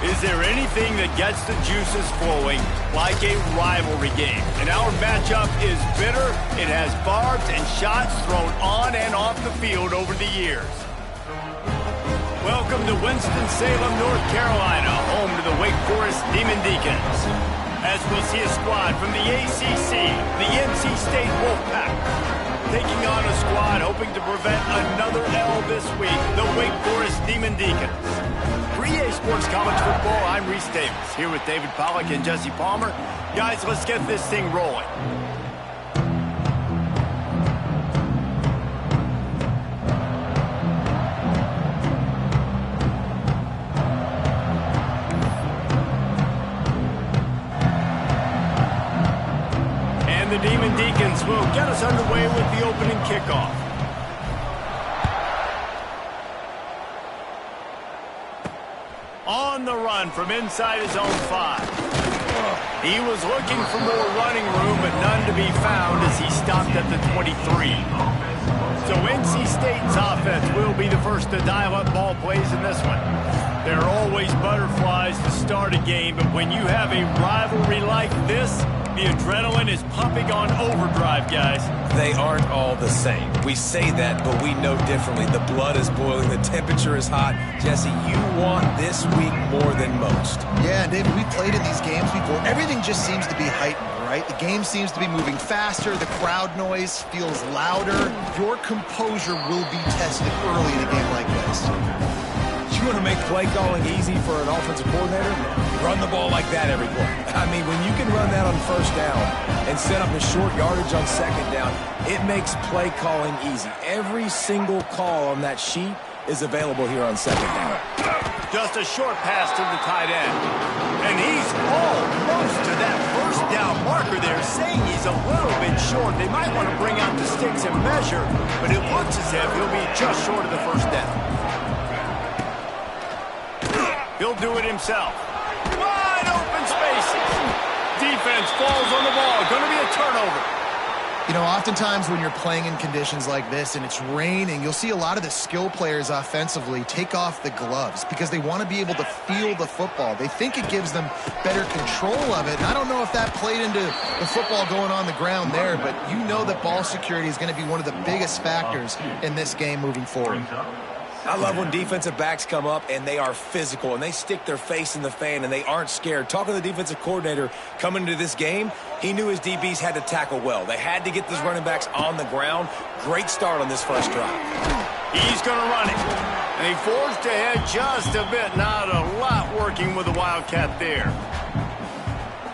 Is there anything that gets the juices flowing like a rivalry game? And our matchup is bitter. It has barbs and shots thrown on and off the field over the years. Welcome to Winston-Salem, North Carolina, home to the Wake Forest Demon Deacons. As we see a squad from the ACC, the NC State Wolfpack, taking on a squad hoping to prevent another L this week, the Wake Forest Demon Deacons. For EA Sports College Football, I'm Reese Davis, here with David Pollack and Jesse Palmer. Guys, let's get this thing rolling. And the Demon Deacons will get us underway with the opening kickoff. On the run from inside his own 5. He was looking for more running room, but none to be found as he stopped at the 23. So NC State's offense will be the first to dial up ball plays in this one. There are always butterflies to start a game, but when you have a rivalry like this, the adrenaline is pumping on overdrive, guys. They aren't all the same. We say that, but we know differently. The blood is boiling. The temperature is hot. Jesse, you want this week more than most. Yeah, David, we've played in these games before. Everything just seems to be heightened, right? The game seems to be moving faster. The crowd noise feels louder. Your composure will be tested early in a game like this. You want to make play calling easy for an offensive coordinator? Run the ball like that every play. I mean, when you can run that on first down and set up a short yardage on second down, it makes play calling easy. Every single call on that sheet is available here on second down. Just a short pass to the tight end. And he's almost to that first down marker there, saying he's a little bit short. They might want to bring out the sticks and measure, but it looks as if he'll be just short of the first down. He'll do it himself. Wide open spaces. Defense falls on the ball. Going to be a turnover. You know, oftentimes when you're playing in conditions like this and it's raining, you'll see a lot of the skill players offensively take off the gloves because they want to be able to feel the football. They think it gives them better control of it. And I don't know if that played into the football going on the ground there, but you know that ball security is going to be one of the biggest factors in this game moving forward. I love when defensive backs come up and they are physical and they stick their face in the fan and they aren't scared. Talking to the defensive coordinator coming into this game, he knew his DBs had to tackle well. They had to get those running backs on the ground. Great start on this first drive. He's going to run it. And he forged ahead just a bit. Not a lot working with the Wildcat there.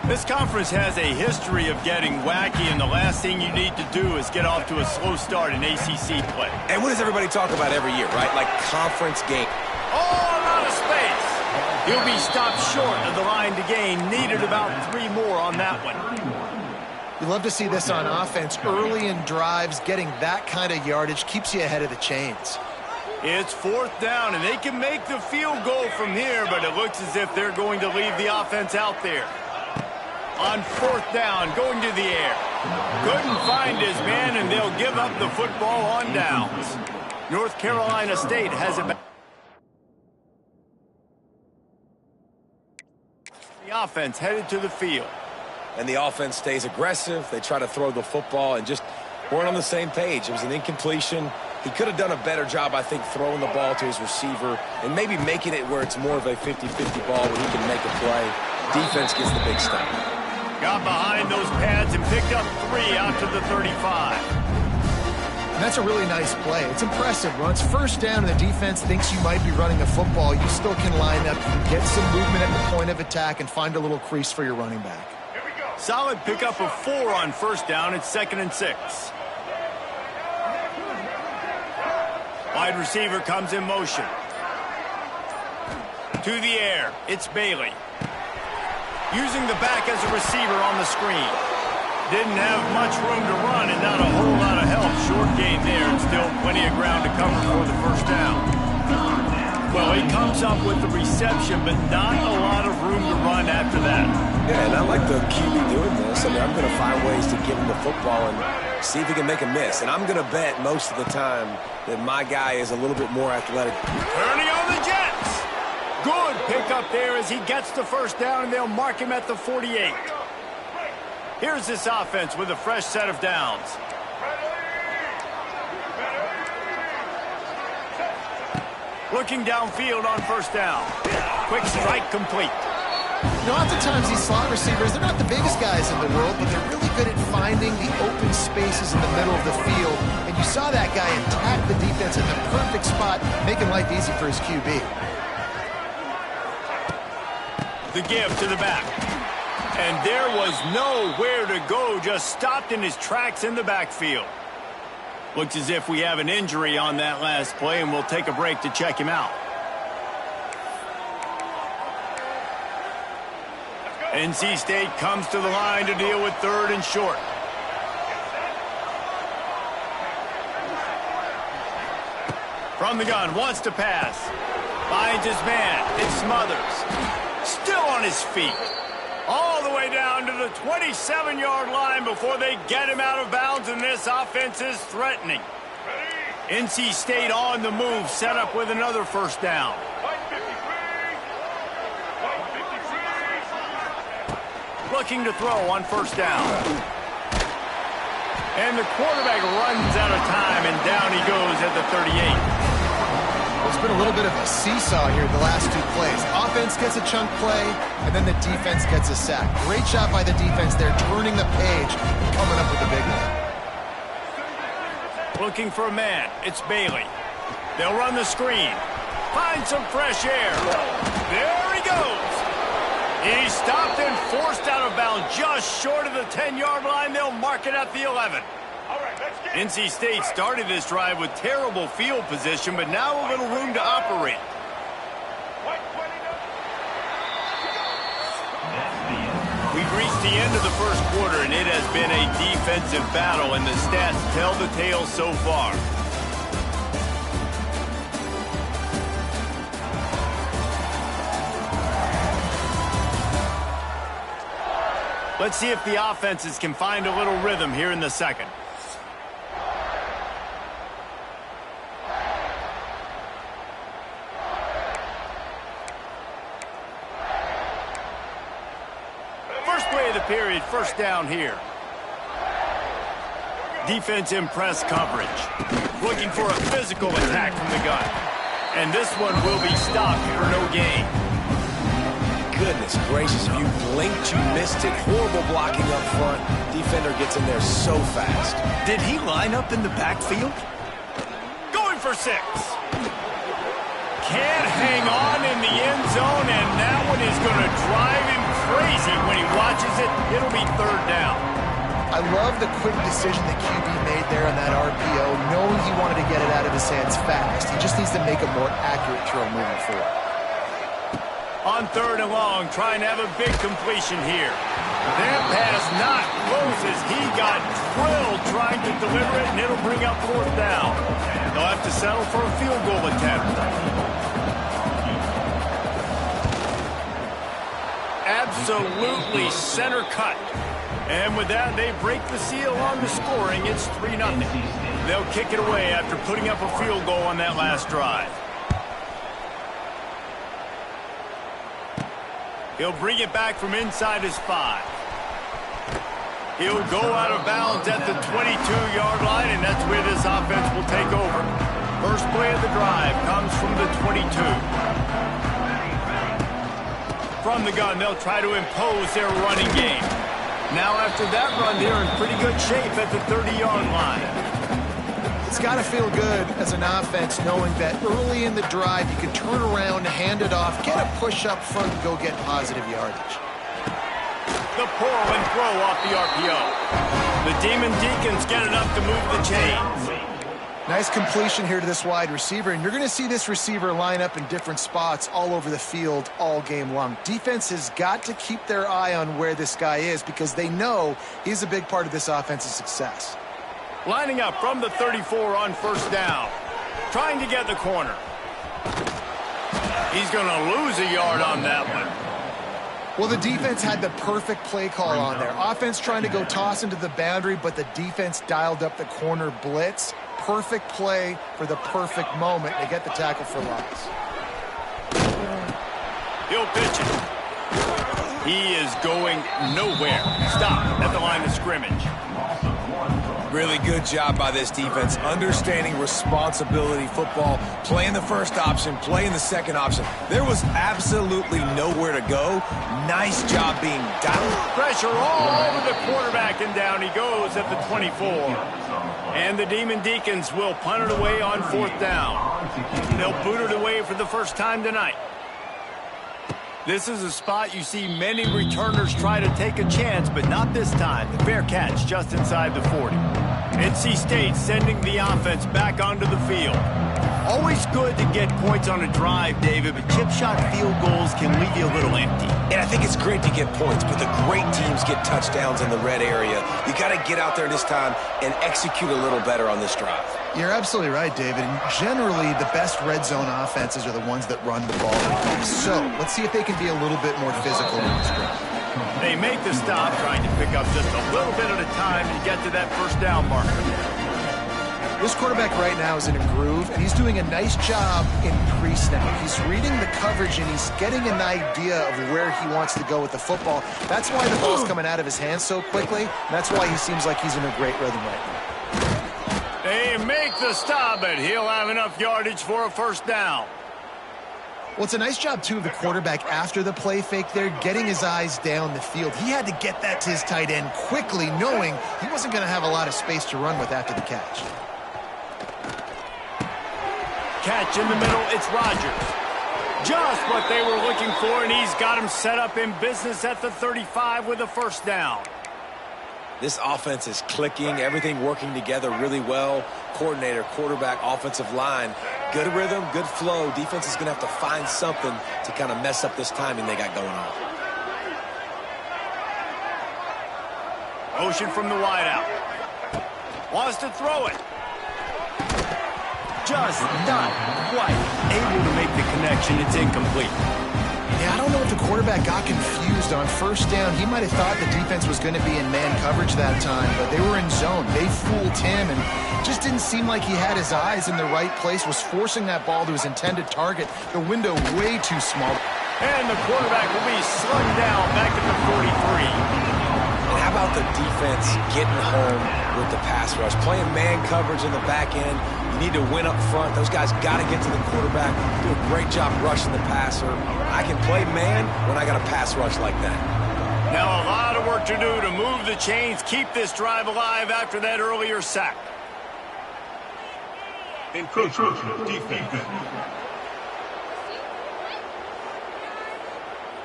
This conference has a history of getting wacky, and the last thing you need to do is get off to a slow start in ACC play. And what does everybody talk about every year, right? Like conference game. All out of space. He'll be stopped short of the line to gain. Needed about 3 more on that one. You love to see this on offense. Early in drives, getting that kind of yardage keeps you ahead of the chains. It's 4th down, and they can make the field goal from here, but it looks as if they're going to leave the offense out there. On 4th down, going to the air. Couldn't find his man, and they'll give up the football on downs. North Carolina State has it back. The offense headed to the field. And the offense stays aggressive. They try to throw the football and just weren't on the same page. It was an incompletion. He could have done a better job, I think, throwing the ball to his receiver and maybe making it where it's more of a 50-50 ball where he can make a play. Defense gets the big stop. Got behind those pads and picked up 3 out to the 35. And that's a really nice play. It's impressive. When it's first down and the defense thinks you might be running a football, you still can line up and get some movement at the point of attack and find a little crease for your running back. Solid pickup of 4 on first down. It's 2nd and 6. Wide receiver comes in motion. To the air. It's Bailey. Using the back as a receiver on the screen. Didn't have much room to run and not a whole lot of help. Short gain there and still plenty of ground to cover for the first down. Well, he comes up with the reception, but not a lot of room to run after that. Yeah, and I like the QB doing this. I mean, I'm going to find ways to give him the football and see if he can make a miss. And I'm going to bet most of the time that my guy is a little bit more athletic. Turning on the Jets. Good pickup there as he gets the first down, and they'll mark him at the 48. Here's this offense with a fresh set of downs. Looking downfield on first down. Quick strike complete. You know, oftentimes these slot receivers, they're not the biggest guys in the world, but they're really good at finding the open spaces in the middle of the field. And you saw that guy attack the defense in the perfect spot, making life easy for his QB. The give to the back. And there was nowhere to go, just stopped in his tracks in the backfield. Looks as if we have an injury on that last play, and we'll take a break to check him out. NC State comes to the line to deal with 3rd and short. From the gun, wants to pass. Finds his man. It smothers. Still on his feet. All the way down to the 27-yard line before they get him out of bounds, and this offense is threatening. NC State on the move, set up with another first down. Looking to throw on first down. And the quarterback runs out of time, and down he goes at the 38. It's been a little bit of a seesaw here the last 2 plays. Offense gets a chunk play, and then the defense gets a sack. Great job by the defense there, turning the page and coming up with a big one. Looking for a man. It's Bailey. They'll run the screen. Find some fresh air. There he goes. He stopped and forced out of bounds just short of the 10-yard line. They'll mark it at the 11. NC State started this drive with terrible field position, but now a little room to operate. We've reached the end of the first quarter, and it has been a defensive battle, and the stats tell the tale so far. Let's see if the offenses can find a little rhythm here in the second. First play of the period, first down here. Defense in press coverage. Looking for a physical attack from the gun. And this one will be stopped for no gain. Goodness gracious, if you blinked, you missed it. Horrible blocking up front. Defender gets in there so fast. Did he line up in the backfield? Going for 6. Can't hang on in the end zone, and that one is going to drive him crazy when he watches it. It'll be 3rd down. I love the quick decision that QB made there on that RPO, knowing he wanted to get it out of his hands fast. He just needs to make a more accurate throw moving forward. On 3rd and long, trying to have a big completion here. That pass not close as he got drilled trying to deliver it, and it'll bring up 4th down. They'll have to settle for a field goal attempt. Absolutely center cut. And with that, they break the seal on the scoring. It's 3-0. They'll kick it away after putting up a field goal on that last drive. He'll bring it back from inside his 5. He'll go out of bounds at the 22-yard line, and that's where this offense will take over. First play of the drive comes from the 22. From the gun, they'll try to impose their running game. Now after that run, they're in pretty good shape at the 30-yard line. It's got to feel good as an offense knowing that early in the drive you can turn around, hand it off, get a push up front, and go get positive yardage. The pull and throw off the RPO. The Demon Deacons get enough to move the chains. Nice completion here to this wide receiver, and you're going to see this receiver line up in different spots all over the field all game long. Defense has got to keep their eye on where this guy is because they know he's a big part of this offense's success. Lining up from the 34 on first down. Trying to get the corner. He's going to lose a yard on that one. Well, the defense had the perfect play call on there. Offense trying to go toss into the boundary, but the defense dialed up the corner blitz. Perfect play for the perfect moment. They get the tackle for loss. He'll pitch it. He is going nowhere. Stop at the line of scrimmage. Really good job by this defense, understanding responsibility football, playing the first option, playing the second option. There was absolutely nowhere to go. Nice job being down. Pressure all over the quarterback, and down he goes at the 24. And the Demon Deacons will punt it away on 4th down. They'll boot it away for the first time tonight. This is a spot you see many returners try to take a chance, but not this time. The fair catch just inside the 40. NC State sending the offense back onto the field. Always good to get points on a drive, David, but chip shot field goals can leave you a little empty. And I think it's great to get points, but the great teams get touchdowns in the red area. You got to get out there this time and execute a little better on this drive. You're absolutely right, David. And generally, the best red zone offenses are the ones that run the ball. So let's see if they can be a little bit more physical in this drive. They make the stop, trying to pick up just a little bit at a time to get to that first down marker. This quarterback right now is in a groove, and he's doing a nice job in pre-snap. He's reading the coverage, and he's getting an idea of where he wants to go with the football. That's why the ball's coming out of his hands so quickly, and that's why he seems like he's in a great rhythm right now. They make the stop, but he'll have enough yardage for a first down. Well, it's a nice job, too, of the quarterback after the play fake there, getting his eyes down the field. He had to get that to his tight end quickly, knowing he wasn't going to have a lot of space to run with after the catch. Catch in the middle, it's Rodgers. Just what they were looking for, and he's got him set up in business at the 35 with a first down. This offense is clicking, everything working together really well. Coordinator, quarterback, offensive line. Good rhythm, good flow. Defense is going to have to find something to kind of mess up this timing they got going on. Motion from the wideout. Wants to throw it. Just not quite able to make the connection. It's incomplete. Yeah, I don't know if the quarterback got confused on first down. He might have thought the defense was going to be in man coverage that time, but they were in zone. They fooled him, and just didn't seem like he had his eyes in the right place, was forcing that ball to his intended target. The window way too small. And the quarterback will be slugged down back at the 43. And how about the defense getting home with the pass rush? Playing man coverage in the back end. You need to win up front. Those guys got to get to the quarterback. Do a great job rushing the passer. I can play man when I got a pass rush like that. Now a lot of work to do to move the chains, keep this drive alive after that earlier sack. Encroachment defense.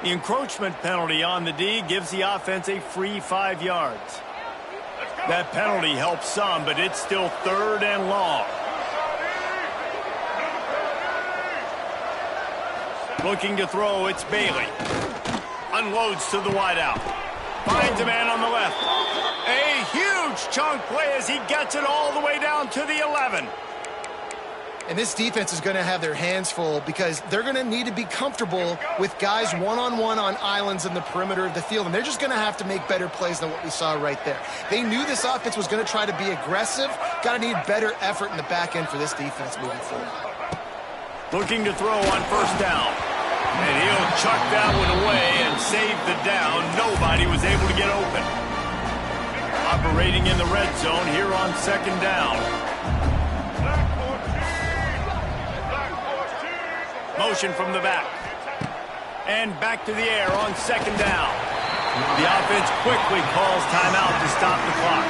The encroachment penalty on the D gives the offense a free 5 yards. That penalty helps some, but it's still 3rd and long. Looking to throw, it's Bailey. Unloads to the wideout. Finds a man on the left. A huge chunk play as he gets it all the way down to the 11. And this defense is going to have their hands full because they're going to need to be comfortable with guys one-on-one on islands in the perimeter of the field. And they're just going to have to make better plays than what we saw right there. They knew this offense was going to try to be aggressive. Got to need better effort in the back end for this defense moving forward. Looking to throw on first down. And he'll chuck that one away and save the down. Nobody was able to get open. Operating in the red zone here on 2nd down. Motion from the back. And back to the air on 2nd down. The offense quickly calls timeout to stop the clock.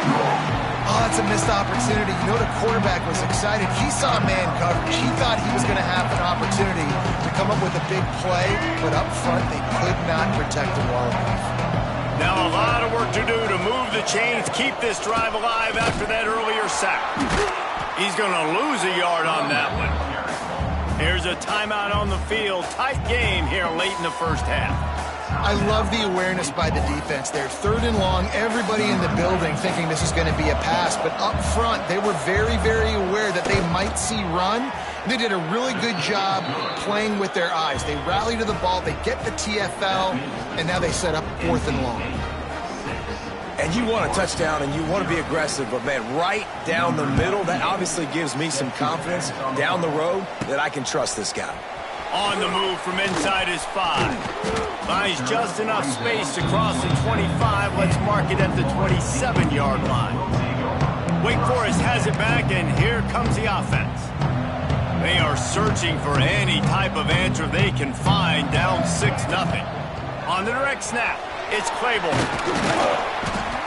Oh, that's a missed opportunity. You know, the quarterback was excited. He saw man coverage. He thought he was going to have an opportunity to come up with a big play, but up front, they could not protect him well enough. Now a lot of work to do to move the chains, keep this drive alive after that earlier sack. He's going to lose a yard on that one. Here's a timeout on the field. Tight game here late in the first half. I love the awareness by the defense there. 3rd and long, everybody in the building thinking this is going to be a pass, but up front, they were very, very aware that they might see run. They did a really good job playing with their eyes. They rally to the ball, they get the TFL, and now they set up 4th and long. And you want a touchdown and you want to be aggressive, but man, right down the middle, that obviously gives me some confidence down the road that I can trust this guy. On the move from inside his 5. Finds just enough space to cross the 25. Let's mark it at the 27-yard line. Wake Forest has it back, and here comes the offense. They are searching for any type of answer they can find, down 6-0. On the direct snap, it's Claiborne.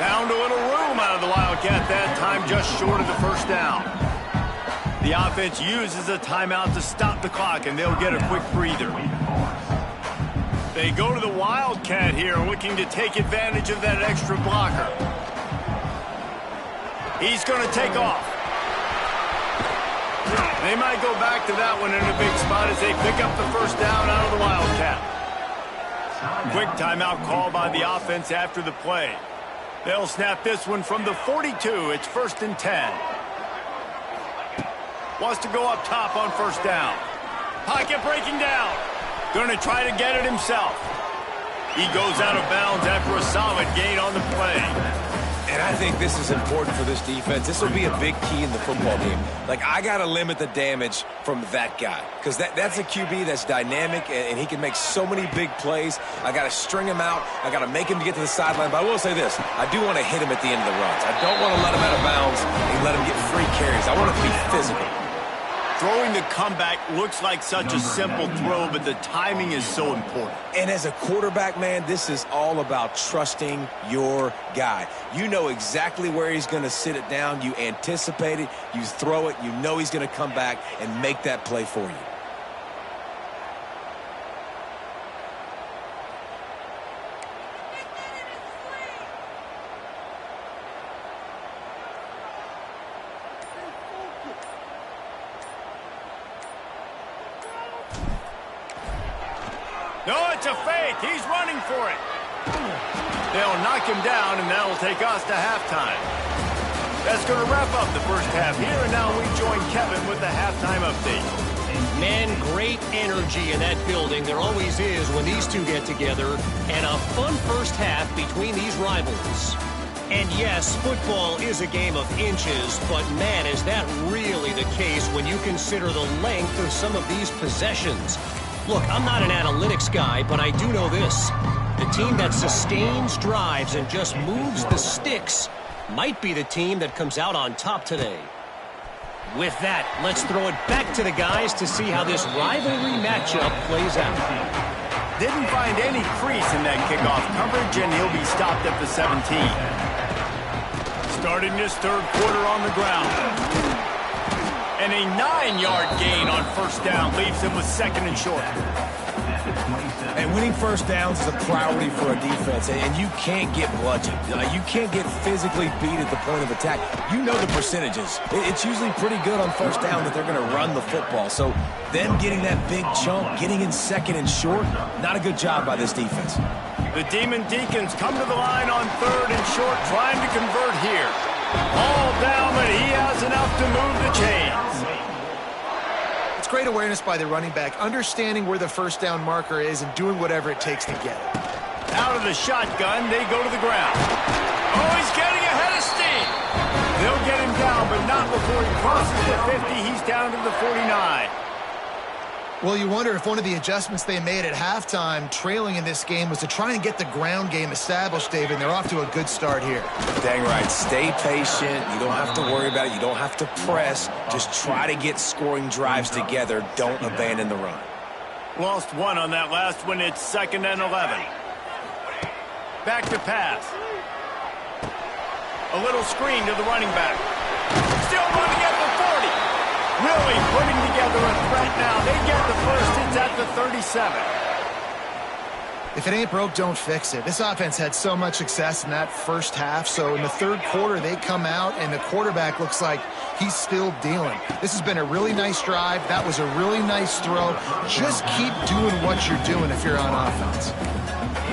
Found a little room out of the Wildcat that time, just short of the first down. The offense uses a timeout to stop the clock, and they'll get a quick breather. They go to the Wildcat here, looking to take advantage of that extra blocker. He's going to take off. They might go back to that one in a big spot as they pick up the first down out of the Wildcat. Quick timeout call by the offense after the play. They'll snap this one from the 42. It's 1st and 10. Wants to go up top on first down. Pocket breaking down. Going to try to get it himself. He goes out of bounds after a solid gain on the play. And I think this is important for this defense. This will be a big key in the football game. Like, I got to limit the damage from that guy. Because that's a QB that's dynamic, and he can make so many big plays. I got to string him out. I got to make him to get to the sideline. But I will say this. I do want to hit him at the end of the runs. I don't want to let him out of bounds and let him get free carries. I want it to be physical. Throwing the comeback looks like such a simple throw, but the timing is so important. And as a quarterback, man, this is all about trusting your guy. You know exactly where he's going to sit it down. You anticipate it. You throw it. You know he's going to come back and make that play for you. No, it's a fake. He's running for it. They'll knock him down, and that'll take us to halftime. That's going to wrap up the first half here, and now we join Kevin with the halftime update. Man, great energy in that building. There always is when these two get together, and a fun first half between these rivals. And yes, football is a game of inches, but man, is that really the case when you consider the length of some of these possessions. Look, I'm not an analytics guy, but I do know this. The team that sustains drives and just moves the sticks might be the team that comes out on top today. With that, let's throw it back to the guys to see how this rivalry matchup plays out. Didn't find any crease in that kickoff coverage, and he'll be stopped at the 17. Starting this third quarter on the ground. And a 9-yard gain on first down leaves him with 2nd and short. And winning first downs is a priority for a defense, and you can't get bludgeoned. You can't get physically beat at the point of attack. You know the percentages. It's usually pretty good on first down that they're going to run the football. So them getting that big chunk, getting in 2nd and short, not a good job by this defense. The Demon Deacons come to the line on 3rd and short, trying to convert here. All down, but he has enough to move the chains. It's great awareness by the running back, understanding where the first down marker is and doing whatever it takes to get it. Out of the shotgun, they go to the ground. Oh, he's getting ahead of steam. They'll get him down, but not before he crosses the 50. He's down to the 49. Well, you wonder if one of the adjustments they made at halftime, trailing in this game, was to try and get the ground game established, David. They're off to a good start here. Dang right. Stay patient. You don't have to worry about it. You don't have to press. Just try to get scoring drives together. Don't abandon the run. Lost one on that last one. It's 2nd and 11. Back to pass. A little screen to the running back. Still running at the 40. Really putting together a threat now. They get the first. It's at the 37. If it ain't broke, don't fix it. This offense had so much success in that first half, so in the third quarter they come out and the quarterback looks like he's still dealing. This has been a really nice drive. That was a really nice throw. Just keep doing what you're doing if you're on offense.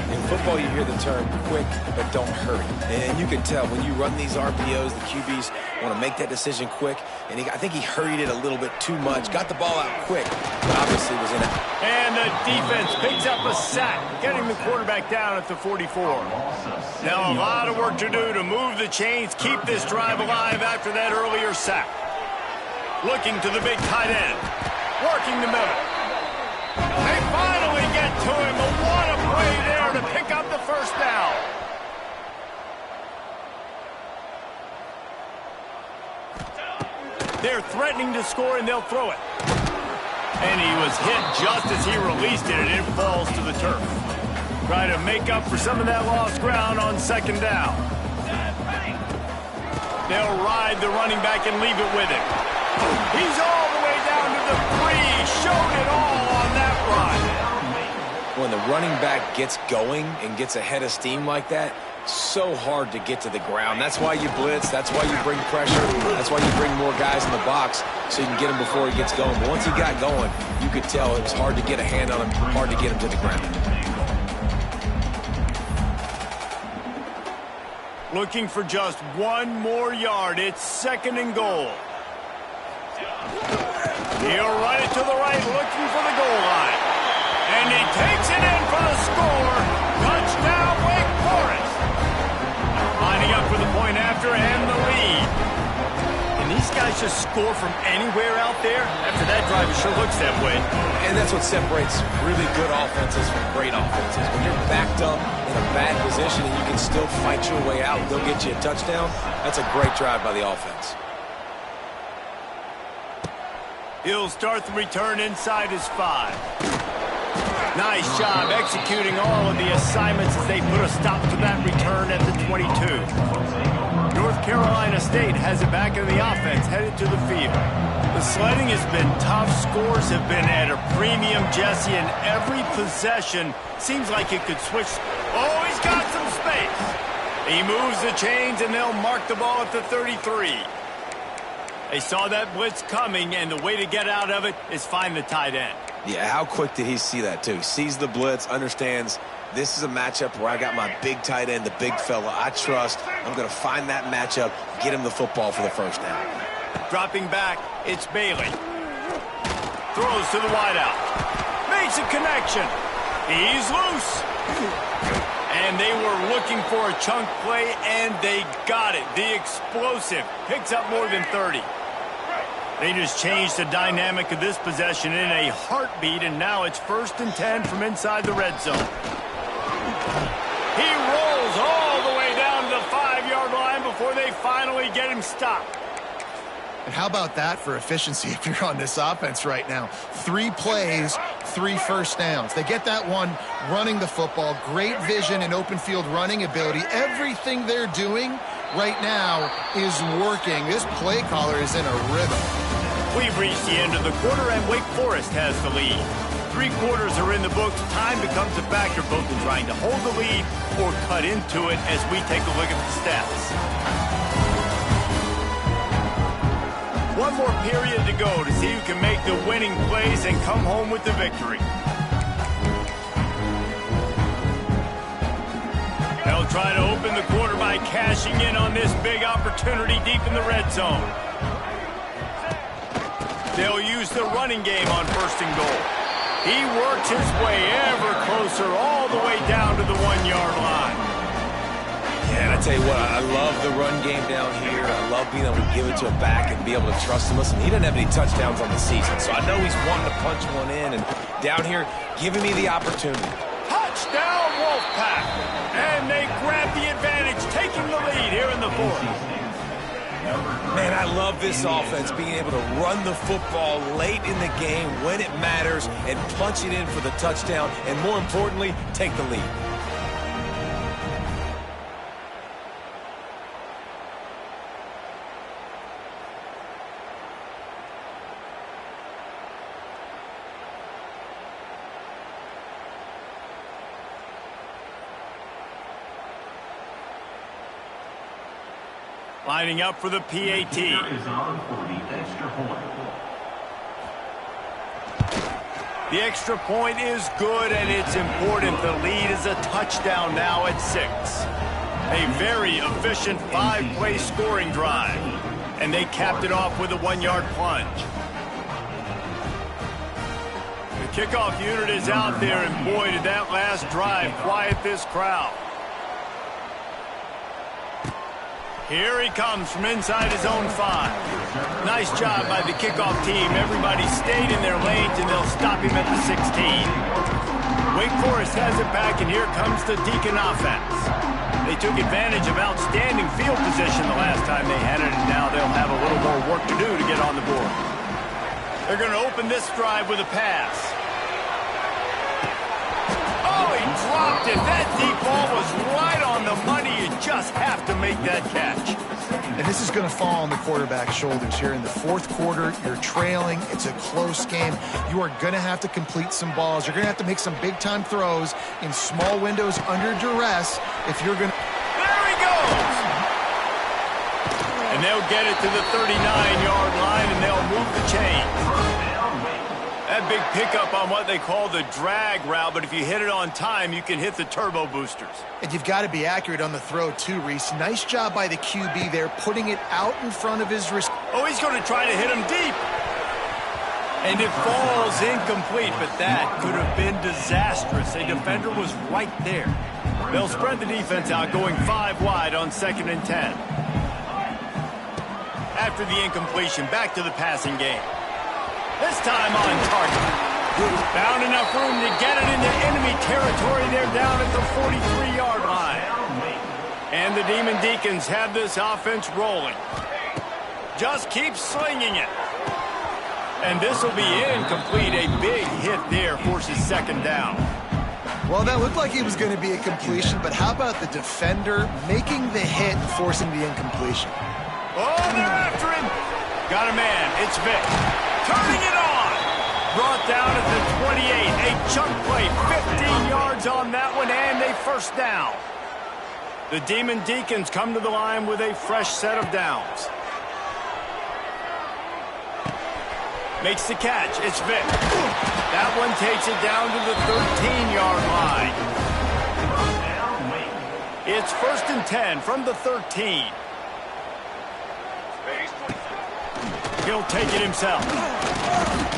In football, you hear the term quick, but don't hurry. And you can tell when you run these RPOs, the QBs want to make that decision quick. And I think he hurried it a little bit too much. Got the ball out quick, but obviously was in it. And the defense picks up a sack, getting the quarterback down at the 44. Now a lot of work to do to move the chains, keep this drive alive after that earlier sack. Looking to the big tight end. Working the middle. They finally get to him, but what a play there to pick up the first down. They're threatening to score, and they'll throw it. And he was hit just as he released it, and it falls to the turf. Try to make up for some of that lost ground on second down. They'll ride the running back and leave it with him. He's all the way down to the 3. Showed it all on that run. When the running back gets going and gets ahead of steam like that, so hard to get to the ground. That's why you blitz. That's why you bring pressure. That's why you bring more guys in the box so you can get him before he gets going. But once he got going, you could tell it was hard to get a hand on him, hard to get him to the ground. Looking for just one more yard. It's 2nd and goal. He'll run it to the right, looking for the goal line. And he takes it in for the score. Touchdown, Wake Forest. Lining up for the point after and the lead. And these guys just score from anywhere out there? After that drive, it sure looks that way. And that's what separates really good offenses from great offenses. When you're backed up in a bad position and you can still fight your way out and go get you a touchdown, that's a great drive by the offense. He'll start the return inside his 5. Nice job executing all of the assignments as they put a stop to that return at the 22. North Carolina State has it back in the offense, headed to the field. The sledding has been tough. Scores have been at a premium, Jesse, and every possession seems like it could switch. Oh, he's got some space. He moves the chains, and they'll mark the ball at the 33. They saw that blitz coming, and the way to get out of it is find the tight end. Yeah, how quick did he see that, too? Sees the blitz, understands this is a matchup where I got my big tight end, the big fella I trust. I'm going to find that matchup, get him the football for the first down. Dropping back, it's Bailey. Throws to the wideout. Makes a connection. He's loose. And they were looking for a chunk play, and they got it. The explosive picks up more than 30. They just changed the dynamic of this possession in a heartbeat, and now it's 1st and 10 from inside the red zone. He rolls all the way down to the 5-yard line before they finally get him stopped. And how about that for efficiency if you're on this offense right now? 3 plays, 3 first downs. They get that one running the football, great vision and open field running ability. Everything they're doing right now is working. This play caller is in a rhythm. We've reached the end of the quarter, and Wake Forest has the lead. 3 quarters are in the books. Time becomes a factor both in trying to hold the lead or cut into it as we take a look at the stats. 1 more period to go to see who can make the winning plays and come home with the victory. They'll try to open the quarter by cashing in on this big opportunity deep in the red zone. They'll use the running game on 1st and goal. He works his way ever closer all the way down to the 1-yard line. Yeah, and I tell you what, I love the run game down here. I love being able to give it to a back and be able to trust him. Listen, he doesn't have any touchdowns on the season, so I know he's wanting to punch one in. And down here, giving me the opportunity. Touchdown, Wolfpack! And they grab the advantage, taking the lead here in the 4th. Man, I love this offense, being able to run the football late in the game when it matters and punch it in for the touchdown, and more importantly, take the lead. Lining up for the PAT. The extra point is good, and it's important. The lead is a touchdown now at 6. A very efficient 5-play scoring drive. And they capped it off with a 1-yard plunge. The kickoff unit is out there, and boy, did that last drive quiet this crowd. Here he comes from inside his own 5. Nice job by the kickoff team. Everybody stayed in their lanes, and they'll stop him at the 16. Wake Forest has it back, and here comes the Deacon offense. They took advantage of outstanding field position the last time they had it, and now they'll have a little more work to do to get on the board. They're going to open this drive with a pass. Oh, he dropped it. That deep ball was right on the money. You just have to make that catch. And this is going to fall on the quarterback's shoulders here in the fourth quarter. You're trailing. It's a close game. You are going to have to complete some balls. You're going to have to make some big-time throws in small windows under duress if you're going to... There he goes! And they'll get it to the 39-yard line, and they'll move the chains. That big pickup on what they call the drag route, but if you hit it on time, you can hit the turbo boosters. And you've got to be accurate on the throw, too, Reese. Nice job by the QB there, putting it out in front of his wrist. Oh, he's going to try to hit him deep. And it falls incomplete, but that could have been disastrous. A defender was right there. They'll spread the defense out, going 5 wide on 2nd and 10. After the incompletion, back to the passing game. This time on target. Found enough room to get it into enemy territory. They're down at the 43-yard line. And the Demon Deacons have this offense rolling. Just keep slinging it. And this will be incomplete. A big hit there forces 2nd down. Well, that looked like it was going to be a completion, but how about the defender making the hit, forcing the incompletion? Oh, they're after him. Got a man. It's Vic. Turning it on. Brought down at the 28. A chunk play. 15 yards on that one, and a 1st down. The Demon Deacons come to the line with a fresh set of downs. Makes the catch. It's Vic. That one takes it down to the 13-yard line. It's 1st and 10 from the 13. He'll take it himself.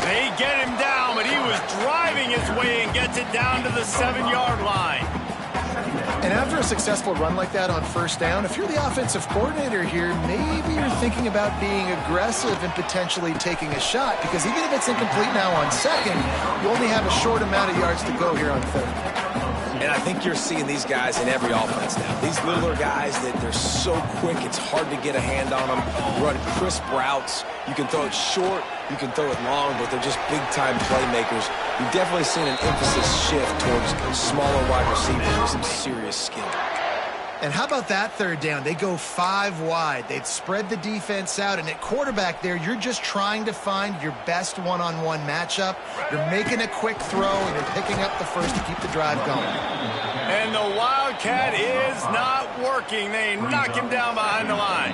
They get him down, but he was driving his way and gets it down to the 7-yard line. And after a successful run like that on 1st down, if you're the offensive coordinator here, maybe you're thinking about being aggressive and potentially taking a shot, because even if it's incomplete now on 2nd, you only have a short amount of yards to go here on 3rd. And I think you're seeing these guys in every offense now. These littler guys that they're so quick, it's hard to get a hand on them. Run crisp routes. You can throw it short, you can throw it long, but they're just big-time playmakers. You've definitely seen an emphasis shift towards smaller wide receivers with some serious skill. And how about that 3rd down? They go 5 wide. They'd spread the defense out, and at quarterback there, you're just trying to find your best one-on-one matchup. You're making a quick throw, and you're picking up the 1st to keep the drive going. And the Wildcat is not working. They knock him down behind the line.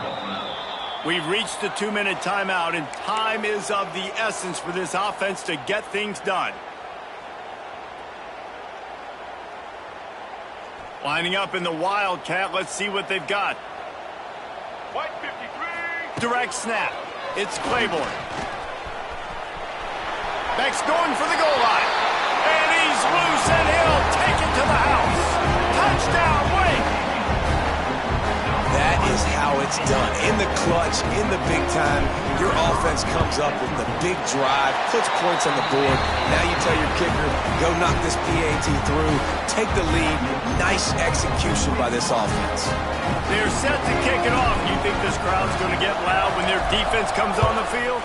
We've reached the 2-minute timeout, and time is of the essence for this offense to get things done. Lining up in the Wildcat. Let's see what they've got. White 53. Direct snap. It's Claiborne. Beck's going for the goal line. And he's loose, and he'll take it to the house. Touchdown, Wake! That is how it's done. In the clutch, in the big time, your offense comes up with the big drive, puts points on the board. Now you tell your kicker, go knock this PAT through, take the lead. Nice execution by this offense. They're set to kick it off. You think this crowd's going to get loud when their defense comes on the field?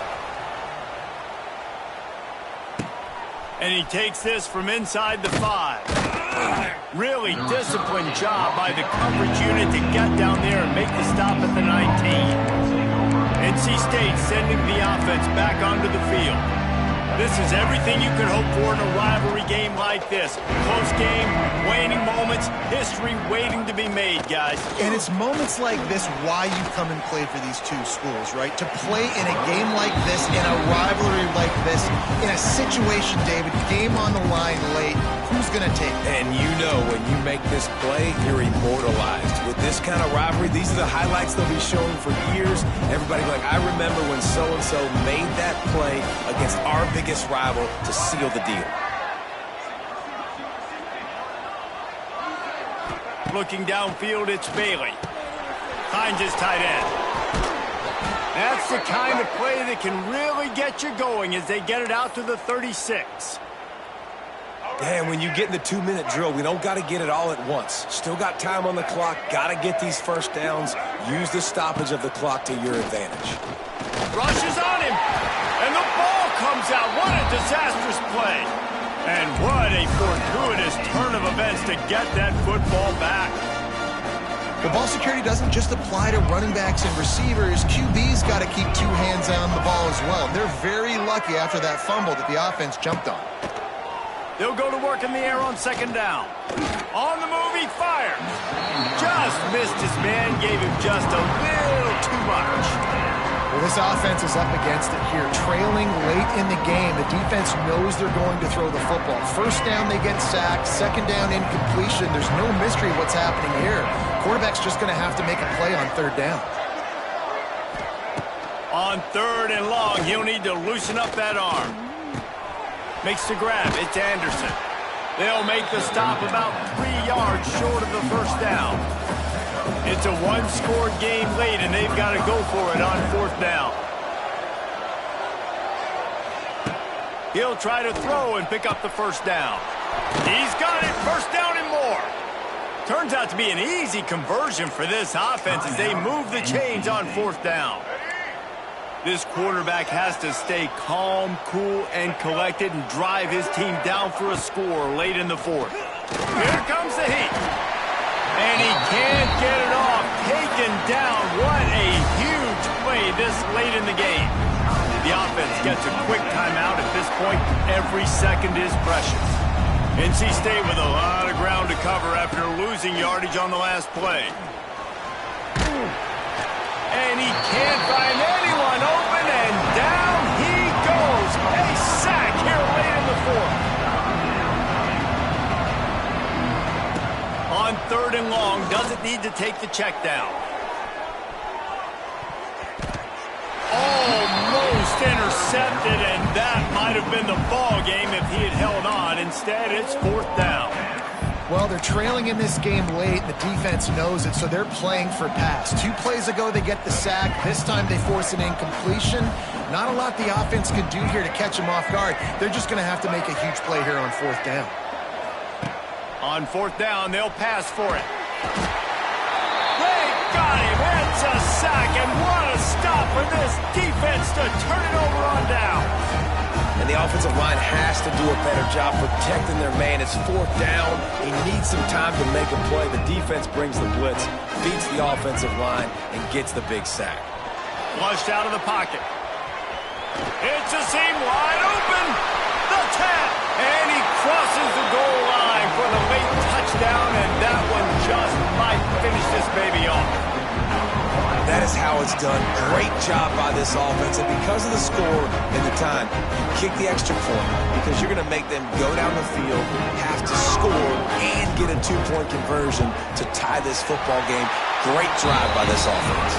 And he takes this from inside the 5. Really disciplined job by the coverage unit to get down there and make the stop at the 19. NC State sending the offense back onto the field. This is everything you could hope for in a rivalry game like this. Close game, waning moments, history waiting to be made, guys. And it's moments like this why you come and play for these two schools, right? To play in a game like this, in a rivalry like this, in a situation, David, game on the line late, who's going to take it? And you know when you make this play, you're immortalized. With this kind of rivalry, these are the highlights they'll be showing for years. Everybody like, I remember when so-and-so made that play against our biggest rival to seal the deal. Looking downfield, it's Bailey. finds his tight end. That's the kind of play that can really get you going as they get it out to the 36. And when you get in the 2-minute drill, we don't got to get it all at once. Still got time on the clock. Got to get these first downs. Use the stoppage of the clock to your advantage. Rushes on him, and the ball comes out. What a disastrous play. And what a fortuitous turn of events to get that football back. The ball security doesn't just apply to running backs and receivers. QB's got to keep two hands on the ball as well. They're very lucky after that fumble that the offense jumped on. They'll go to work in the air on second down. On the move, he fires. Just missed his man, gave him just a little too much. Well, this offense is up against it here. Trailing late in the game, the defense knows they're going to throw the football. First down, they get sacked. Second down, incompletion. There's no mystery what's happening here. Quarterback's just going to have to make a play on third down. On third and long, he'll need to loosen up that arm. Makes the grab. It's Anderson. They'll make the stop about 3 yards short of the first down. It's a one-score game late, and they've got to go for it on fourth down. He'll try to throw and pick up the first down. He's got it. First down and more. Turns out to be an easy conversion for this offense as they move the chains on fourth down. This quarterback has to stay calm, cool, and collected and drive his team down for a score late in the fourth. Here comes the heat. And he can't get it off. Taken down. What a huge play this late in the game. The offense gets a quick timeout at this point. Every second is precious. NC State with a lot of ground to cover after losing yardage on the last play. And he can't find anyone open, and down he goes. A sack here late in the fourth. On third and long, doesn't need to take the check down. Almost intercepted, and that might have been the ball game if he had held on. Instead, it's fourth down. Well, they're trailing in this game late. The defense knows it, so they're playing for pass. 2 plays ago, they get the sack. This time, they force an incompletion. Not a lot the offense can do here to catch them off guard. They're just going to have to make a huge play here on fourth down. On fourth down, they'll pass for it. They got him. It's a sack, and what a stop for this defense to turn it over on down. And the offensive line has to do a better job protecting their man. It's fourth down. He needs some time to make a play. The defense brings the blitz, beats the offensive line, and gets the big sack. Flushed out of the pocket. It's a seam wide open. The 10. And he crosses the goal line for the late touchdown, and that one just might finish this baby off. That is how it's done. Great job by this offense. And because of the score and the time, you kick the extra point because you're going to make them go down the field, have to score, and get a 2-point conversion to tie this football game. Great drive by this offense.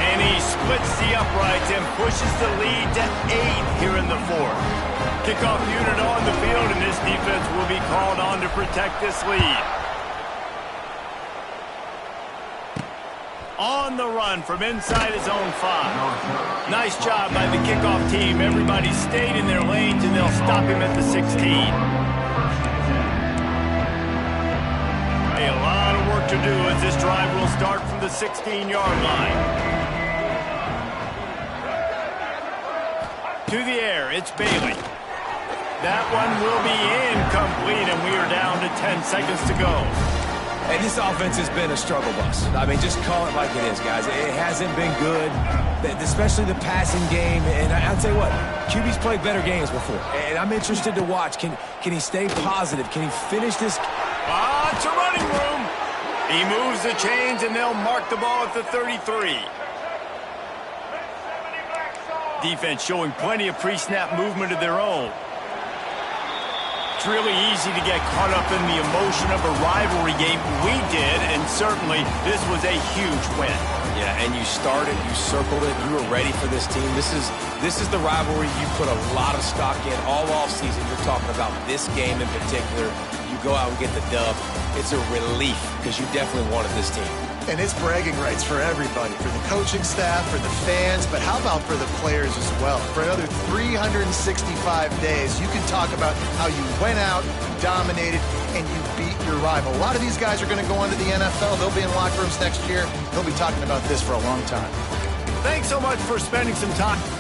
And he splits the uprights and pushes the lead to 8 here in the fourth. Kickoff unit on the field, and this defense will be called on to protect this lead. On the run from inside his own 5. Nice job by the kickoff team. Everybody stayed in their lanes, and they'll stop him at the 16. A lot of work to do as this drive will start from the 16-yard line. To the air, it's Bailey. That one will be incomplete, and we are down to 10 seconds to go. And this offense has been a struggle bus. I mean, just call it like it is, guys. It hasn't been good, especially the passing game. And I'll tell you what, QB's played better games before. And I'm interested to watch. Can he stay positive? Can he finish this? It's a running room. He moves the chains, and they'll mark the ball at the 33. Defense showing plenty of pre-snap movement of their own. It's really easy to get caught up in the emotion of a rivalry game. We did, and certainly this was a huge win. Yeah, and you started, you circled it, you were ready for this team. This is the rivalry you put a lot of stock in all offseason. You're talking about this game in particular. You go out and get the dub. It's a relief because you definitely wanted this team. And it's bragging rights for everybody, for the coaching staff, for the fans, but how about for the players as well? For another 365 days, you can talk about how you went out, dominated, and you beat your rival. A lot of these guys are going to go on to the NFL. They'll be in locker rooms next year. They'll be talking about this for a long time. Thanks so much for spending some time.